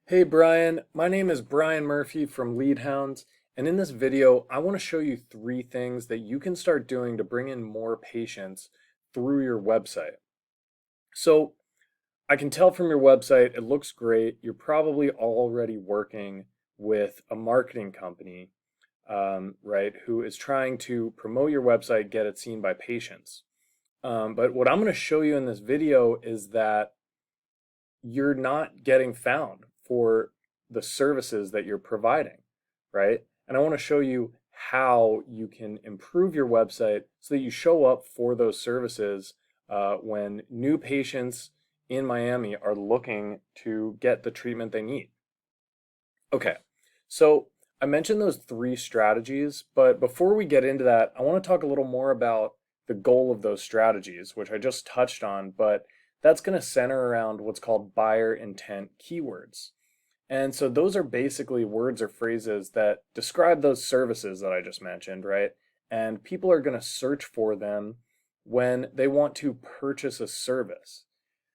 Hey Brian, my name is Brian Murphy from Leadhounds, and in this video, I want to show you three things that you can start doing to bring in more patients through your website. So, I can tell from your website, it looks great. You're probably already working with a marketing company, right, who is trying to promote your website, get it seen by patients. But what I'm going to show you in this video is that you're not getting found for the services that you're providing, right? And I want to show you how you can improve your website so that you show up for those services when new patients in Miami are looking to get the treatment they need. Okay, so I mentioned those three strategies, but before we get into that, I want to talk a little more about the goal of those strategies, which I just touched on, but that's going to center around what's called buyer intent keywords. And so those are basically words or phrases that describe those services that I just mentioned, right? And people are going to search for them when they want to purchase a service.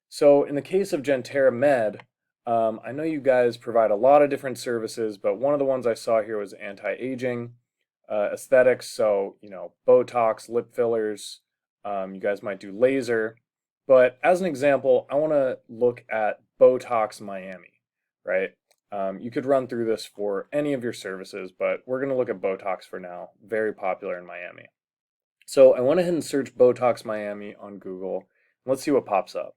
So in the case of Gentera Med, I know you guys provide a lot of different services, but one of the ones I saw here was anti-aging, aesthetics. So, Botox, lip fillers. You guys might do laser. But as an example, I want to look at Botox Miami, right? You could run through this for any of your services, but we're going to look at Botox for now. Very popular in Miami. So I went ahead and searched Botox Miami on Google. Let's see what pops up.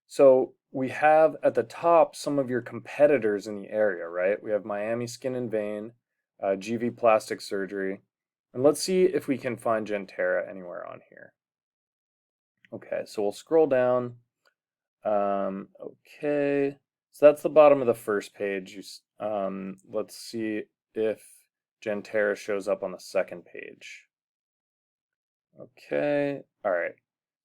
So we have at the top some of your competitors in the area, right? We have Miami Skin and Vein, GV Plastic Surgery, and let's see if we can find Gentera anywhere on here. Okay, so we'll scroll down. Okay, so that's the bottom of the first page. Let's see if Gentera shows up on the second page. Okay, all right.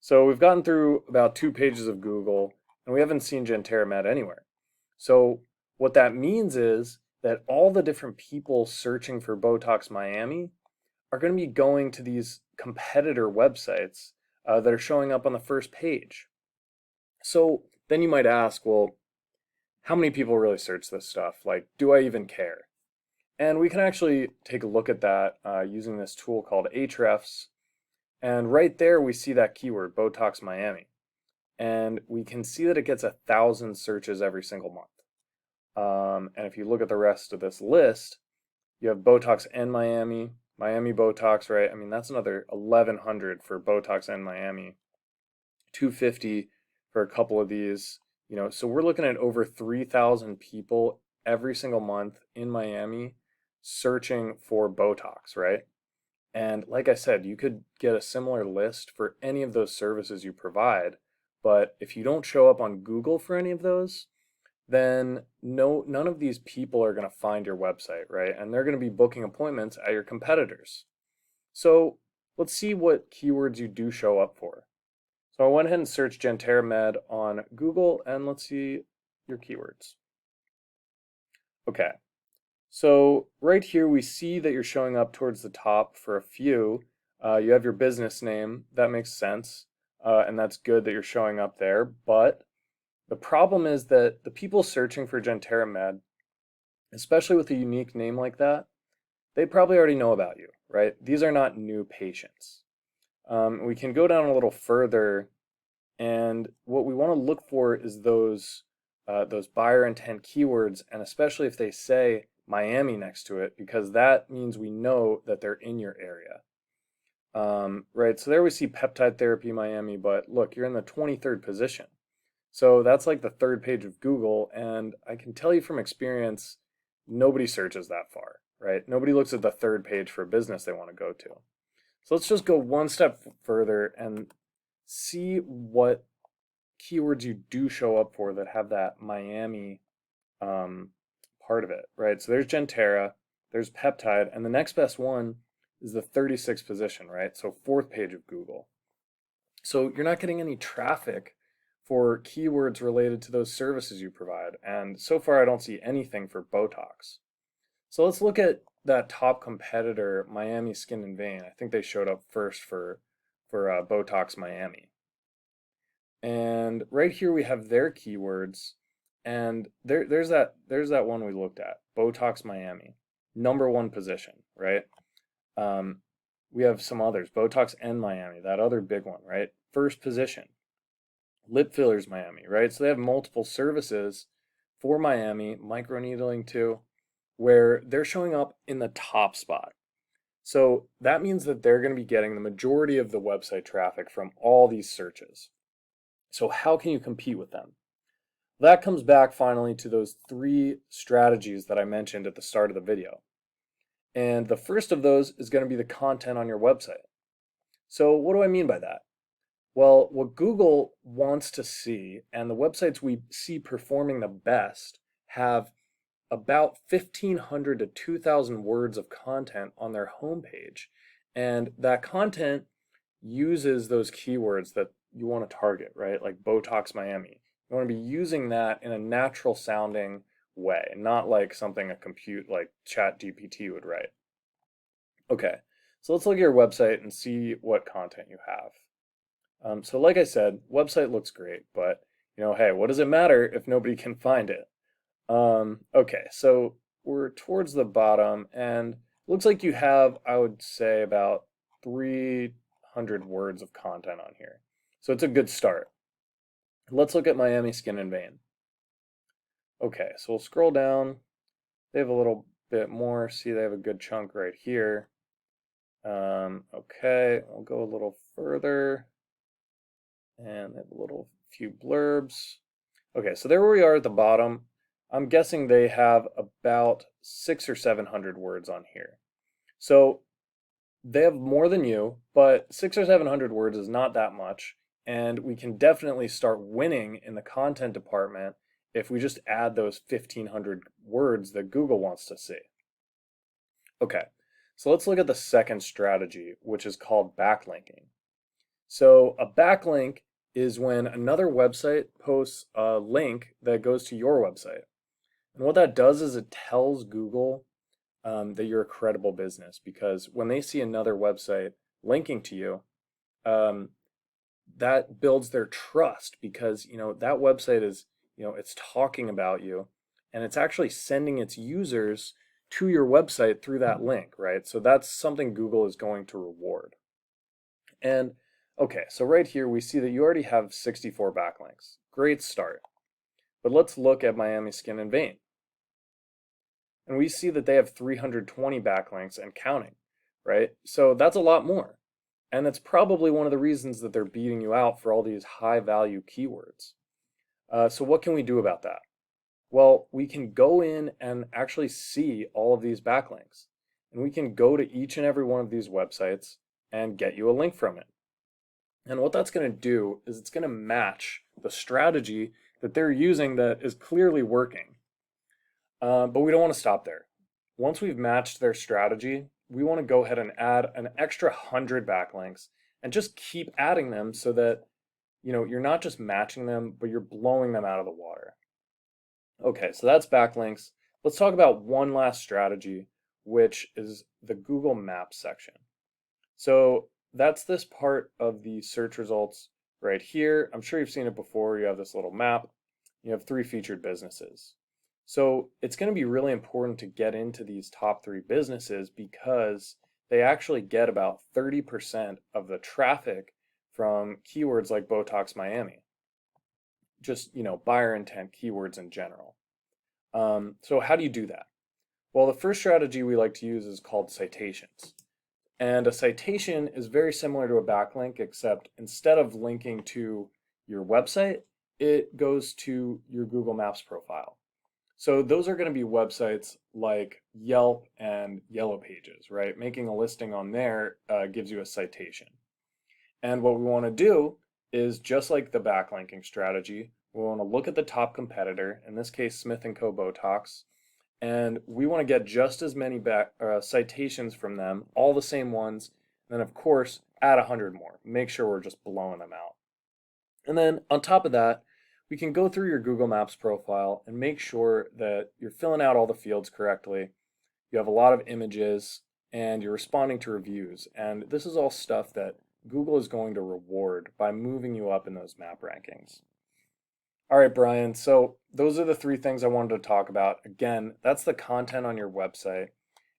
So we've gotten through about 2 pages of Google, and we haven't seen Gentera Med anywhere. So what that means is that all the different people searching for Botox Miami are going to be going to these competitor websites that are showing up on the first page. So then you might ask, well, how many people really search this stuff? Like, do I even care? And we can actually take a look at that using this tool called Ahrefs. And right there, we see that keyword, Botox Miami. And we can see that it gets 1,000 searches every single month. And if you look at the rest of this list, you have Botox and Miami, Miami Botox, right? I mean, that's another 1,100 for Botox and Miami, 250 for a couple of these. So we're looking at over 3,000 people every single month in Miami searching for Botox, right? And like I said, you could get a similar list for any of those services you provide, but if you don't show up on Google for any of those, then none of these people are going to find your website, right? And they're going to be booking appointments at your competitors. So let's see what keywords you do show up for. So I went ahead and searched Gentera Med on Google, and let's see your keywords. Okay, so right here we see that you're showing up towards the top for a few. You have your business name, that makes sense, and that's good that you're showing up there, but the problem is that the people searching for Gentera Med, especially with a unique name like that, they probably already know about you, right? These are not new patients. We can go down a little further, and what we want to look for is those buyer intent keywords, and especially if they say Miami next to it, because that means we know that they're in your area. Right, so there we see peptide therapy Miami, but look, you're in the 23rd position. So that's like the third page of Google, and I can tell you from experience, nobody searches that far, right? Nobody looks at the third page for a business they want to go to. So let's just go one step further and see what keywords you do show up for that have that Miami part of it, right? So there's Gentera, there's peptide, and the next best one is the 36th position, right? So fourth page of Google. So you're not getting any traffic for keywords related to those services you provide. And so far, I don't see anything for Botox. So let's look at that top competitor, Miami Skin and Vein. I think they showed up first for Botox Miami. And right here we have their keywords. And there's that one we looked at, Botox Miami, #1 position, right? Um, we have some others, Botox and Miami, that other big one, right? First position, lip fillers Miami, right? So they have multiple services for Miami, microneedling too, where they're showing up in the top spot. So that means that they're going to be getting the majority of the website traffic from all these searches. So how can you compete with them? That comes back finally to those 3 strategies that I mentioned at the start of the video. And the first of those is going to be the content on your website. So what do I mean by that? Well, what Google wants to see, and the websites we see performing the best, have about 1,500 to 2,000 words of content on their homepage. And that content uses those keywords that you want to target, right? Like Botox Miami. You want to be using that in a natural sounding way, not like something a compute like Chat GPT would write. Okay, so let's look at your website and see what content you have. So like I said, website looks great, but hey, what does it matter if nobody can find it? Okay, so we're towards the bottom, and looks like you have, I would say, about 300 words of content on here. So it's a good start. Let's look at Miami Skin and Vein. Okay, so we'll scroll down. They have a little bit more. See, they have a good chunk right here. Okay, we'll go a little further. And they have a little few blurbs. Okay, so there we are at the bottom. I'm guessing they have about 600 or 700 words on here. So they have more than you, but 600 or 700 words is not that much. And we can definitely start winning in the content department if we just add those 1,500 words that Google wants to see. Okay, so let's look at the second strategy, which is called backlinking. So a backlink is when another website posts a link that goes to your website. And what that does is it tells Google that you're a credible business, because when they see another website linking to you, that builds their trust, because that website is it's talking about you, and it's actually sending its users to your website through that link, right? So that's something Google is going to reward. And okay, so right here we see that you already have 64 backlinks. Great start. But let's look at Miami Skin and Vein. And we see that they have 320 backlinks and counting, right? So that's a lot more. And that's probably one of the reasons that they're beating you out for all these high value keywords. So what can we do about that? Well, we can go in and actually see all of these backlinks. And we can go to each and every one of these websites and get you a link from it. And what that's going to do is it's going to match the strategy that they're using that is clearly working. But we don't want to stop there. Once we've matched their strategy, we want to go ahead and add an extra 100 backlinks and just keep adding them, so that you're not just matching them, but you're blowing them out of the water. Okay, so that's backlinks. Let's talk about one last strategy, which is the Google Maps section. So that's this part of the search results right here. I'm sure you've seen it before. You have this little map. You have 3 featured businesses. So it's going to be really important to get into these top 3 businesses, because they actually get about 30% of the traffic from keywords like Botox Miami. Just, buyer intent keywords in general. So how do you do that? Well, the first strategy we like to use is called citations. And a citation is very similar to a backlink, except instead of linking to your website, it goes to your Google Maps profile. So those are going to be websites like Yelp and Yellow Pages, right? Making a listing on there gives you a citation. And what we want to do is, just like the backlinking strategy, we want to look at the top competitor, in this case Smith & Co. Botox, and we want to get just as many citations from them, all the same ones, and then of course add 100 more. Make sure we're just blowing them out. And then on top of that, we can go through your Google Maps profile and make sure that you're filling out all the fields correctly. You have a lot of images, and you're responding to reviews. And this is all stuff that Google is going to reward by moving you up in those map rankings. All right, Brian, so those are the three things I wanted to talk about. Again, that's the content on your website.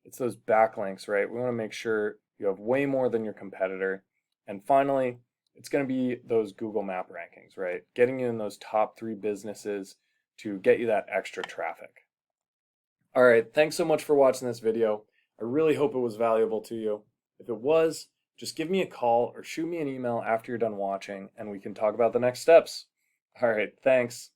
It's those backlinks, right? We want to make sure you have way more than your competitor. And finally, it's going to be those Google Map rankings, right? Getting you in those top 3 businesses to get you that extra traffic. All right, thanks so much for watching this video. I really hope it was valuable to you. If it was, just give me a call or shoot me an email after you're done watching and we can talk about the next steps. All right, thanks.